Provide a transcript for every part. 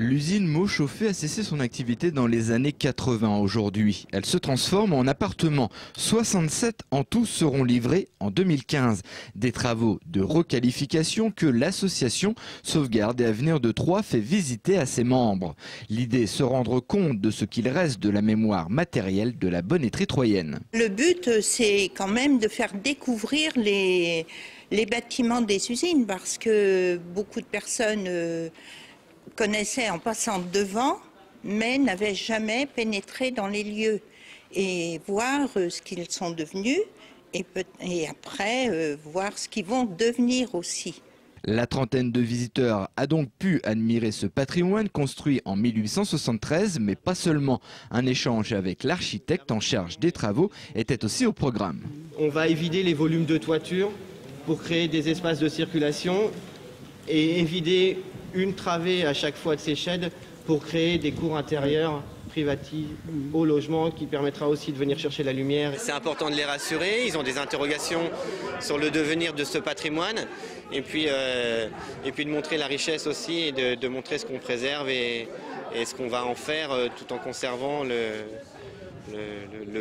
L'usine Meaux Chauffée a cessé son activité dans les années 80 aujourd'hui. Elle se transforme en appartements. 67 en tout seront livrés en 2015. Des travaux de requalification que l'association Sauvegarde et Avenir de Troyes fait visiter à ses membres. L'idée, se rendre compte de ce qu'il reste de la mémoire matérielle de la bonneterie troyenne. Le but, c'est quand même de faire découvrir les bâtiments des usines parce que beaucoup de personnes connaissaient en passant devant, mais n'avaient jamais pénétré dans les lieux et voir ce qu'ils sont devenus et après voir ce qu'ils vont devenir aussi. La trentaine de visiteurs a donc pu admirer ce patrimoine construit en 1873, mais pas seulement. Un échange avec l'architecte en charge des travaux était aussi au programme. On va évider les volumes de toiture pour créer des espaces de circulation et évider une travée à chaque fois de ces sheds pour créer des cours intérieurs privatives au logement qui permettra aussi de venir chercher la lumière. C'est important de les rassurer, ils ont des interrogations sur le devenir de ce patrimoine et puis de montrer la richesse aussi et de montrer ce qu'on préserve et ce qu'on va en faire tout en conservant le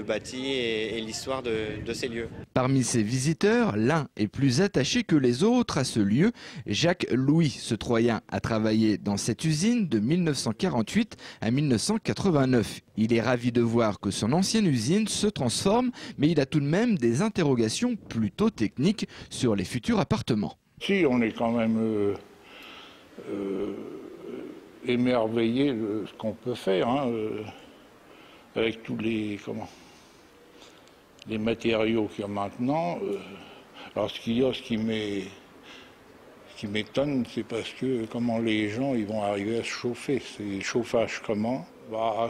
bâti et l'histoire de ces lieux. Parmi ces visiteurs, l'un est plus attaché que les autres à ce lieu. Jacques Louis, ce Troyen, a travaillé dans cette usine de 1948 à 1989. Il est ravi de voir que son ancienne usine se transforme, mais il a tout de même des interrogations plutôt techniques sur les futurs appartements. Si, on est quand même émerveillé de ce qu'on peut faire, hein, avec tous les matériaux qu'il y a maintenant. Alors ce qui m'étonne, c'est parce que comment les gens ils vont arriver à se chauffer. C'est chauffage comment?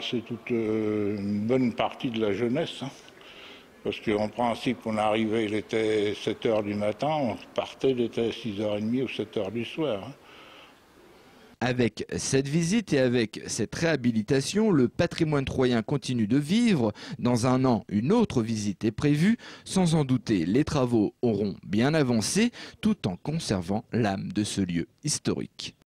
C'est toute une bonne partie de la jeunesse. Hein. Parce qu'en principe, on arrivait, il était 7 h du matin, on partait, il était 6 h 30 ou 7 h du soir. Hein. Avec cette visite et avec cette réhabilitation, le patrimoine troyen continue de vivre. Dans un an, une autre visite est prévue. Sans en douter, les travaux auront bien avancé tout en conservant l'âme de ce lieu historique.